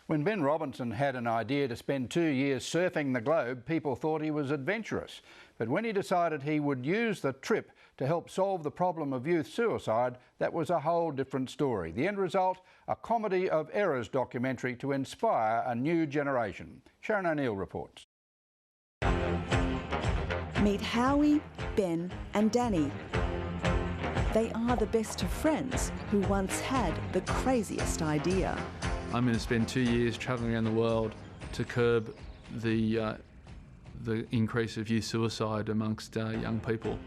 When Ben Robinson had an idea to spend 2 years surfing the globe, people thought he was adventurous. But when he decided he would use the trip to help solve the problem of youth suicide, that was a whole different story. The end result, a comedy of errors documentary to inspire a new generation. Sharon O'Neill reports. Meet Howie, Ben and Danny. They are the best of friends who once had the craziest idea. I'm going to spend 2 years travelling around the world to curb the increase of youth suicide amongst young people.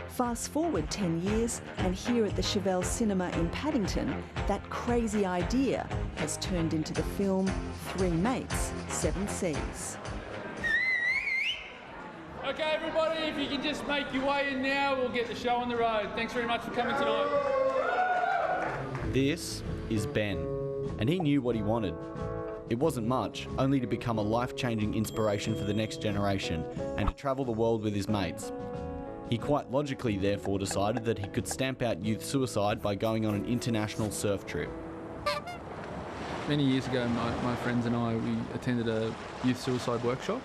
Fast forward 10 years and here at the Chevelle Cinema in Paddington, that crazy idea has turned into the film Three Mates, Seven Seas. Okay everybody, if you can just make your way in now, we'll get the show on the road. Thanks very much for coming tonight. This is Ben, and he knew what he wanted. It wasn't much, only to become a life-changing inspiration for the next generation and to travel the world with his mates. He quite logically therefore decided that he could stamp out youth suicide by going on an international surf trip. Many years ago, my friends and I, we attended a youth suicide workshop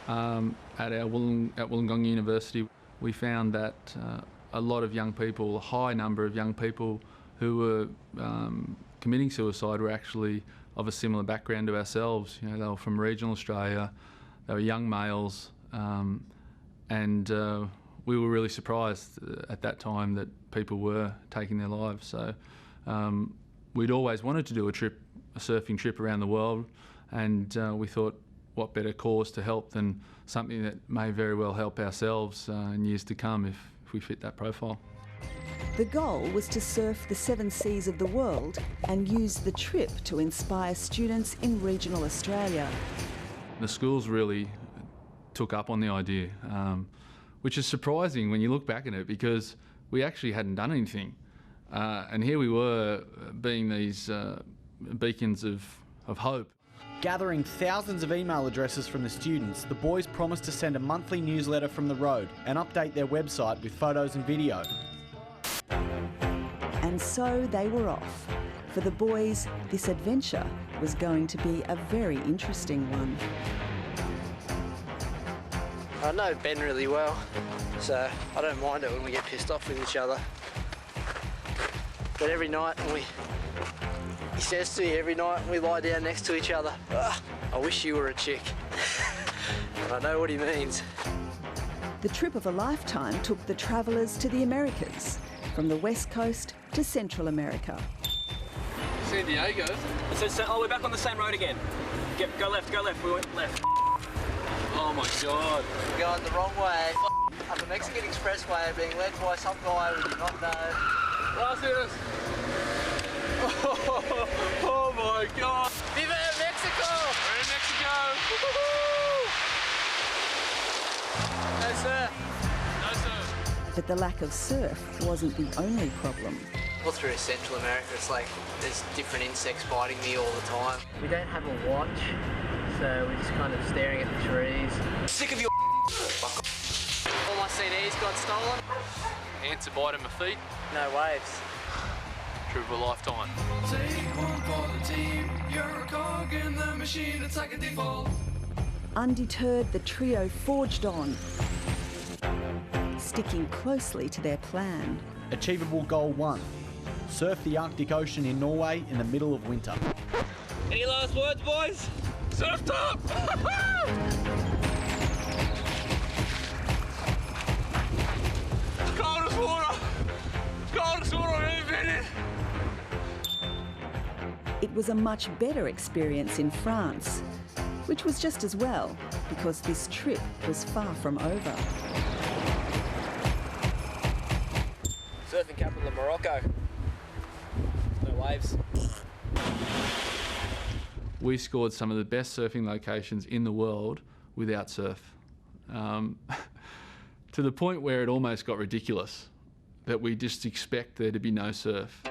at Wollongong University. We found that a lot of young people, a high number of young people who were committing suicide were actually of a similar background to ourselves. You know, they were from regional Australia, they were young males, and we were really surprised at that time that people were taking their lives. So we'd always wanted to do a surfing trip around the world, and we thought, what better cause to help than something that may very well help ourselves in years to come if we fit that profile. The goal was to surf the 7 seas of the world and use the trip to inspire students in regional Australia. The schools really took up on the idea, which is surprising when you look back at it, because we actually hadn't done anything. And here we were being these beacons of hope. Gathering thousands of email addresses from the students, the boys promised to send a monthly newsletter from the road and update their website with photos and video. And so they were off. For the boys, this adventure was going to be a very interesting one. I know Ben really well, so I don't mind it when we get pissed off with each other. But every night he says to me every night we lie down next to each other, I wish you were a chick. And I know what he means. The trip of a lifetime took the travellers to the Americas, from the West Coast to Central America. San Diego. Oh, we're back on the same road again. Go left, we went left. Oh my God. We're going the wrong way. Up a Mexican expressway, being led by some guy we do not know. Gracias. Oh my God. Viva Mexico! We're in Mexico. No sir. No sir. But the lack of surf wasn't the only problem. All through Central America, it's like there's different insects biting me all the time. We don't have a watch, so we're just kind of staring at the trees. Sick of your All my CDs got stolen. Ants are biting my feet. No waves. Trip of a lifetime. Take one for the team. You're a cog in the machine. It's like a default. Undeterred, the trio forged on, sticking closely to their plan. Achievable goal 1. Surf the Arctic Ocean in Norway in the middle of winter. Any last words, boys? Surf top! Coldest water! Coldest water I've ever been in! It was a much better experience in France, which was just as well, because this trip was far from over. Surfing capital of Morocco. No waves. We scored some of the best surfing locations in the world without surf. To the point where it almost got ridiculous, that we just expect there to be no surf.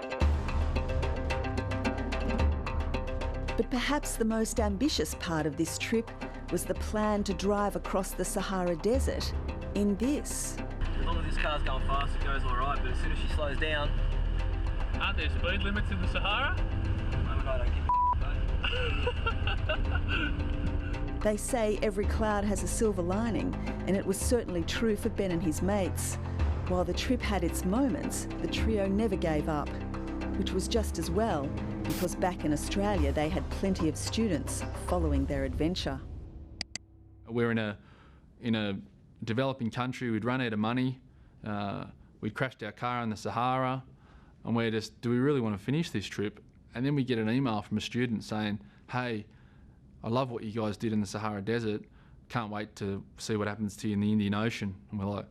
But perhaps the most ambitious part of this trip was the plan to drive across the Sahara Desert in this. As long as this car's going fast, it goes all right, but as soon as she slows down... Aren't there speed limits in the Sahara? I don't give a They say every cloud has a silver lining, and it was certainly true for Ben and his mates. While the trip had its moments, the trio never gave up, which was just as well, because back in Australia they had plenty of students following their adventure. We're in a developing country, we'd run out of money, we'd crashed our car in the Sahara, and we're just, do we really want to finish this trip? And then we get an email from a student saying, hey, I love what you guys did in the Sahara Desert, can't wait to see what happens to you in the Indian Ocean. And we're like,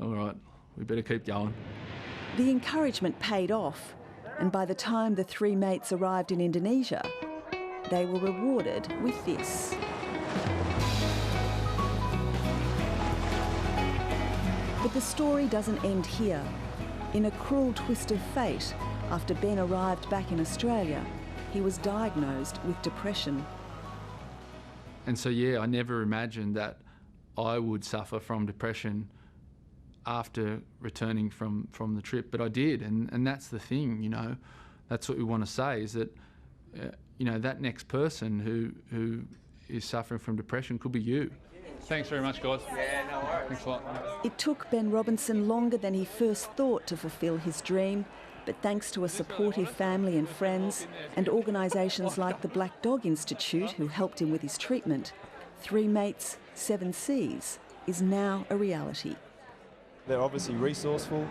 all right, we better keep going. The encouragement paid off, and by the time the three mates arrived in Indonesia, they were rewarded with this. But the story doesn't end here. In a cruel twist of fate, after Ben arrived back in Australia, he was diagnosed with depression. And so, yeah, I never imagined that I would suffer from depression after returning from the trip, but I did, and that's the thing, you know. That's what we want to say, is that, you know, that next person who is suffering from depression could be you. Thanks very much, guys. Yeah, no worries. Thanks a lot. It took Ben Robinson longer than he first thought to fulfil his dream, but thanks to a supportive family and friends and organisations like the Black Dog Institute who helped him with his treatment, Three Mates, Seven Seas is now a reality. They're obviously resourceful.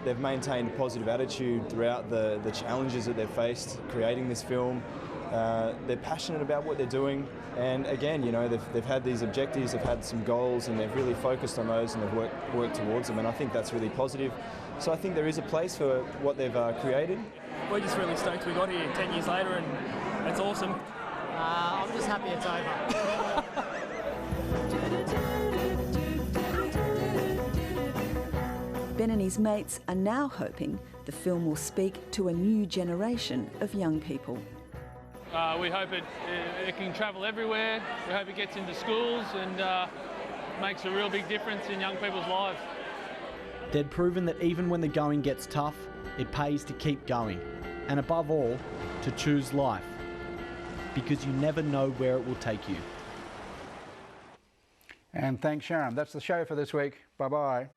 They've maintained a positive attitude throughout the challenges that they've faced creating this film. They're passionate about what they're doing, and again, you know, they've had these objectives, they've had some goals, and they've really focused on those, and they've worked towards them, and I think that's really positive. So I think there is a place for what they've created. We're just really stoked we got here 10 years later, and it's awesome. I'm just happy it's over. Ben and his mates are now hoping the film will speak to a new generation of young people. We hope it can travel everywhere. We hope it gets into schools and makes a real big difference in young people's lives. They'd proven that even when the going gets tough, it pays to keep going. And above all, to choose life. Because you never know where it will take you. And thanks, Sharon. That's the show for this week. Bye-bye.